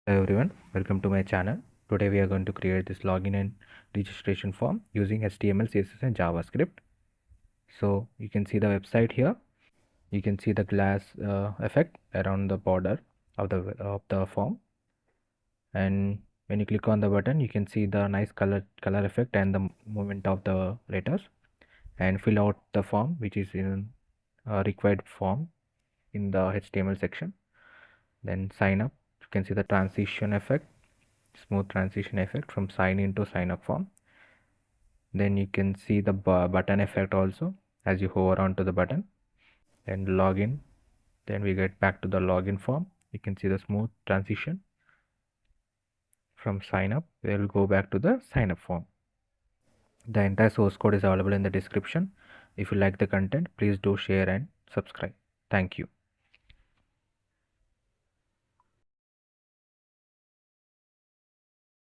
Hello everyone, welcome to my channel. Today we are going to create this login and registration form using HTML, CSS and JavaScript. So you can see the website here. You can see the glass effect around the border of the form, and when you click on the button you can see the nice color effect and the movement of the letters, and fill out the form which is in required form in the HTML section. Then sign up. You can see the transition effect, smooth transition effect from sign in to sign up form. Then you can see the button effect also as you hover onto the button. And login, then we get back to the login form. You can see the smooth transition from sign up. We'll go back to the sign up form. The entire source code is available in the description. If you like the content, please do share and subscribe. Thank you.